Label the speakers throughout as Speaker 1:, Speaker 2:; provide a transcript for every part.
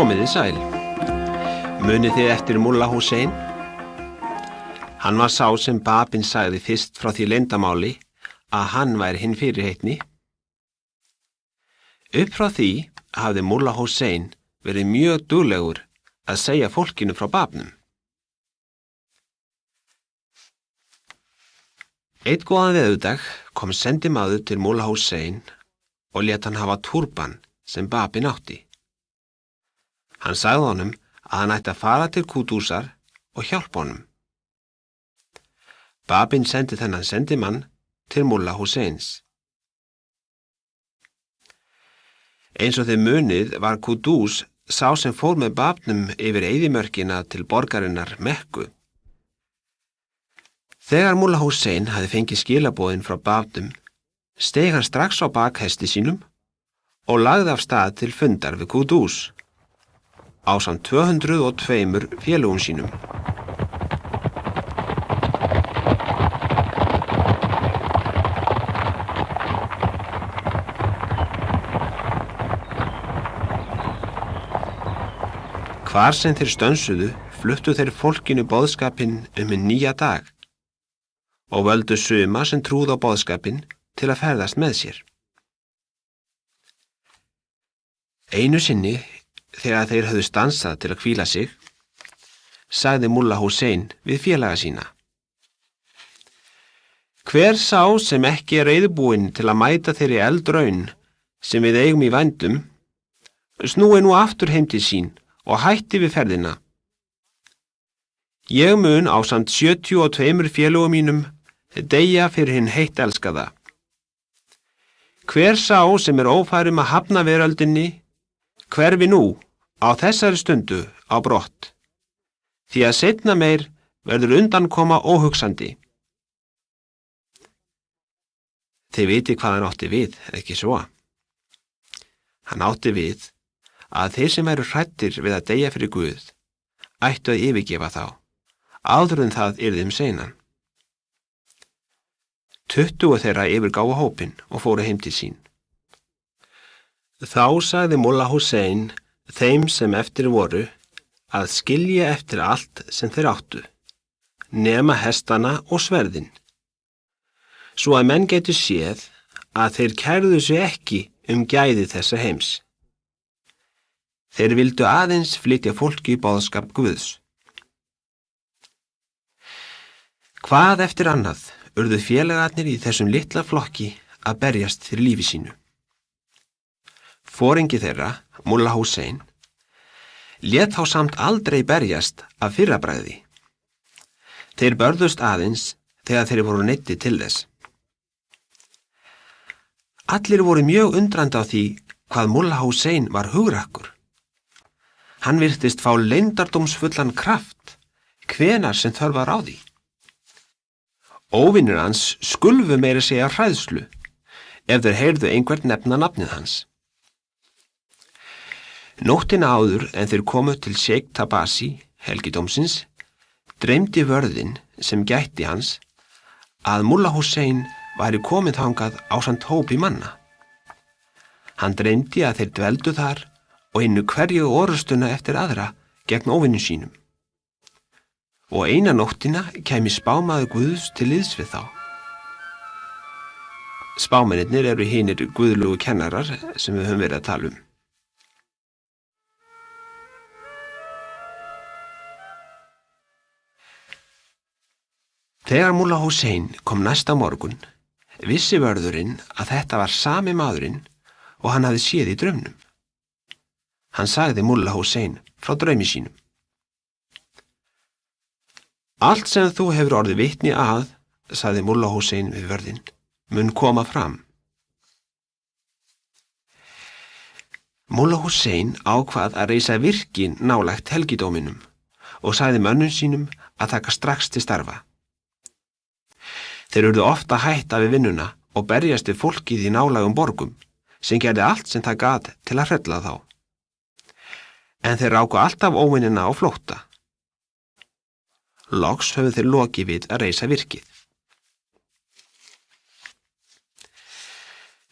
Speaker 1: Komiði sæl. Munið þið eftir Mulla Hussein? Hann var sá sem Babin sagði fyrst frá því leyndamáli að hann væri hinn fyrirheitni. Upp frá því hafði Mulla Hussein verið mjög duglegur að segja fólkinu frá Babnum. Einn góðan veðurdag kom sendimaður til Mulla Hussein og lét hann hafa túrban sem Babin átti. Hann sagði honum að hann ætti að fara til Kúdúsar og hjálpa honum. Babin sendi þennan sendimann til Mulla Husseins. Eins og þið munið var Kúdús sá sem fór með Babnum yfir eyðimörkina til borgarinnar Mekku. Þegar Mulla Hussein hafði fengið skilaboðin frá Babnum, steig hann strax á bak hesti sínum og lagði af stað til fundar við Kúdús, ásamt 202 félögum sínum. Hvar sem þeir stönsuðu, fluttu þeir fólkinu boðskapinn hinn nýja dag og völdu suma sem trúðu á boðskapinn til að ferðast með sér. Einu sinni, þegar þeir höfðu stansað til að hvíla sig, sagði Mulla Hussein við félaga sína: Hver sá sem ekki reiðubúinn til að mæta þeirri eldraun sem við eigum í vændum, snúi nú aftur heim til sín og hætti við ferðina. Ég mun ásamt 72 félögum mínum deyja fyrir hinn heitt elskaða. Hver sá sem ófær að hafna veröldinni, hverfi nú á þessari stundu á brott, því að seinna meir verður undankoma óhugsandi. Þið viti hvað hann átti við, ekki svo? Hann átti við að þeir sem væru hræddir við að deyja fyrir Guð ættu að yfirgefa þá, áður en það yrði seinan. 20 þeirra yfirgáfu hópinn og fóru heim til sín. Þá sagði Mulla Hussein þeim sem eftir voru að skilja eftir allt sem þeir áttu, nema hestana og sverðin, svo að menn gætu séð að þeir kærðu sig ekki gæði þessa heims. Þeir vildu aðeins flytja fólki í boðskap Guðs. Hvað eftir annað urðu félagarnir í þessum litla flokki að berjast fyrir lífi sínu. Foringi þeirra, Mulla Hussein, lét þá samt aldrei berjast af fyrrabragði. Þeir börðust aðeins þegar þeir voru neyddir til þess. Allir voru mjög undrandi á því hvað Mulla Hussein var hugrakkur. Hann virtist fá leyndardómsfullan kraft, hvenar sem þörf var á því. Óvinir hans skulfu meira segja hræðslu ef þeir heyrðu einhvern nefna nafnið hans. Nóttina áður en þeir komu til Sheikh Tabasi, helgidómsins, dreymdi vörðin sem gætti hans að Mulla Hussein væri komið þangað ásamt hópi manna. Hann dreymdi að þeir dveldu þar og innu hverju orustuna eftir aðra gegn óvinum sínum. Og eina nóttina kæmi spámaður Guðs til liðs við þá. Spámennirnir eru hinir guðlugu kennarar sem við höfum verið að tala um. Þegar Mulla Hussein kom næsta morgun, vissi vörðurinn að þetta var sami maðurinn og hann hafði séð í draumnum. Hann sagði Mulla Hussein frá draumi sínum. Allt sem þú hefur orðið vitni að, sagði Mulla Hussein við vörðinn, mun koma fram. Mulla Hussein ákvað að reisa virki nálægt helgidóminum og sagði mönnum sínum að taka strax til starfa. Þeir urðu ofta hætta við vinnuna og berjast við fólkið í nálægum borgum sem gerði allt sem það gat til að hrella þá. En þeir ráku alltaf óvinina á flótta. Loks höfðu þeir lokið við að reisa virkið.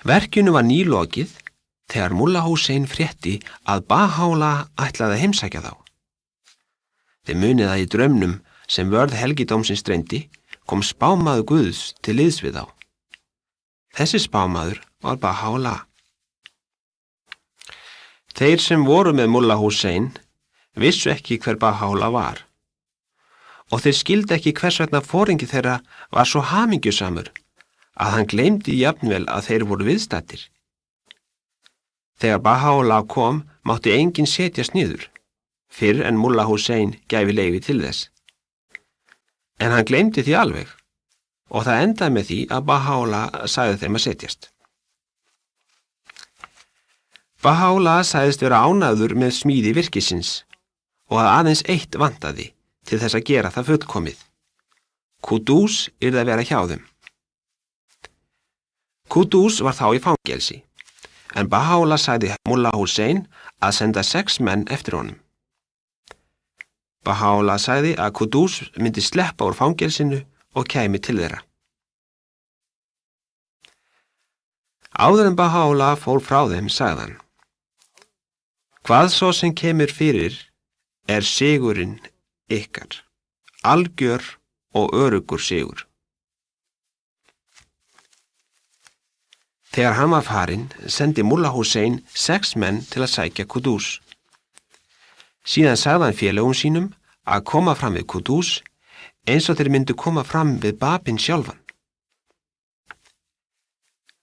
Speaker 1: Verkinu var nýlokið þegar Mulla Húsein frétti að Baha'u'lláh ætlaði að heimsækja þá. Þið munið að í draumnum sem vörð helgidómsins dreymdi kom spámaður Guðs til liðs við þá. Þessi spámaður var Baha'u'lláh. Þeir sem voru með Mulla Húsein vissu ekki hver Baha'u'lláh var og þeir skildi ekki hvers vegna foringi þeirra var svo hamingjusamur að hann gleymdi jafnvel að þeir voru viðstaddir. Þegar Baha'u'lláh kom mátti enginn setjast niður, fyrr en Mulla Húsein gæfi leyfi til þess. En hann gleymdi því alveg og það endaði með því að Baha'u'lláh sagði þeim að setjast. Baha'u'lláh sagðist vera ánægður með smíði virkisins og að aðeins eitt vantaði til þess að gera það fullkomið. Qudús yrði að vera hjá þeim. Qudús var þá í fangelsi, en Baha'u'lláh sagði Mulla Húsein að senda 6 menn eftir honum. Baha'u'lláh sagði að Qudús myndi sleppa úr fangelsinu og kæmi til þeirra. Áður en Baha'u'lláh fór frá þeim sagði hann: Hvað svo sem kemur fyrir sigurinn ykkar, algjör og öruggur sigur. Þegar hann var farinn, sendi Mulla Húsein 6 menn til að sækja Qudús. Síðan sagði hann félögum sínum að koma fram við Qudús eins og þeir myndu koma fram við Babin sjálfan.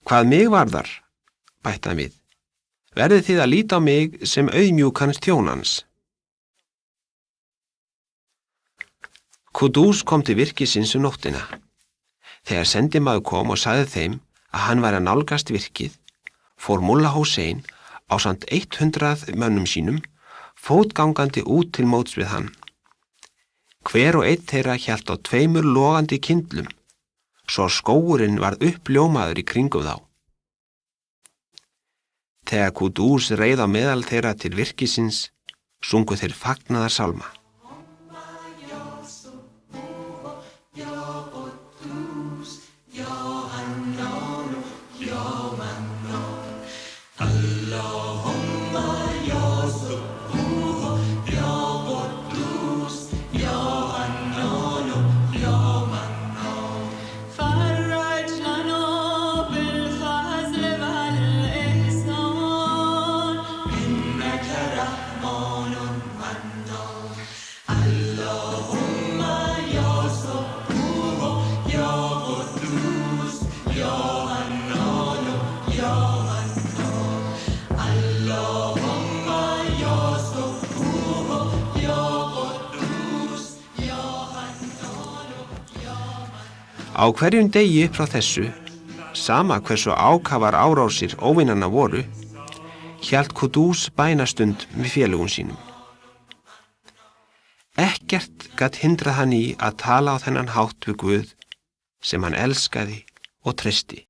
Speaker 1: Hvað mig varðar, bætti hann við, verðið þið að líta á mig sem auðmjúkan þjónans. Qudús kom til virkisins nóttina. Þegar sendimaður kom og sagði þeim að hann væri að nálgast virkið, fór Mulla Húsein ásamt 100 mönnum sínum fótgangandi út til móts við hann. Hver og einn þeirra hélt á 2 logandi kyndlum, svo skógurinn varð uppljómaður í kringum þá. Þegar Qudús reið á meðal þeirra til virkisins, sungu þeir fagnaðarsálma. Á hverjum degi upp frá þessu, sama hversu ákafar árásir óvinanna voru, hélt Qudús bænastund með félögum sínum. Ekkert gat hindrað hann í að tala á þennan hátt við Guð sem hann elskaði og treysti.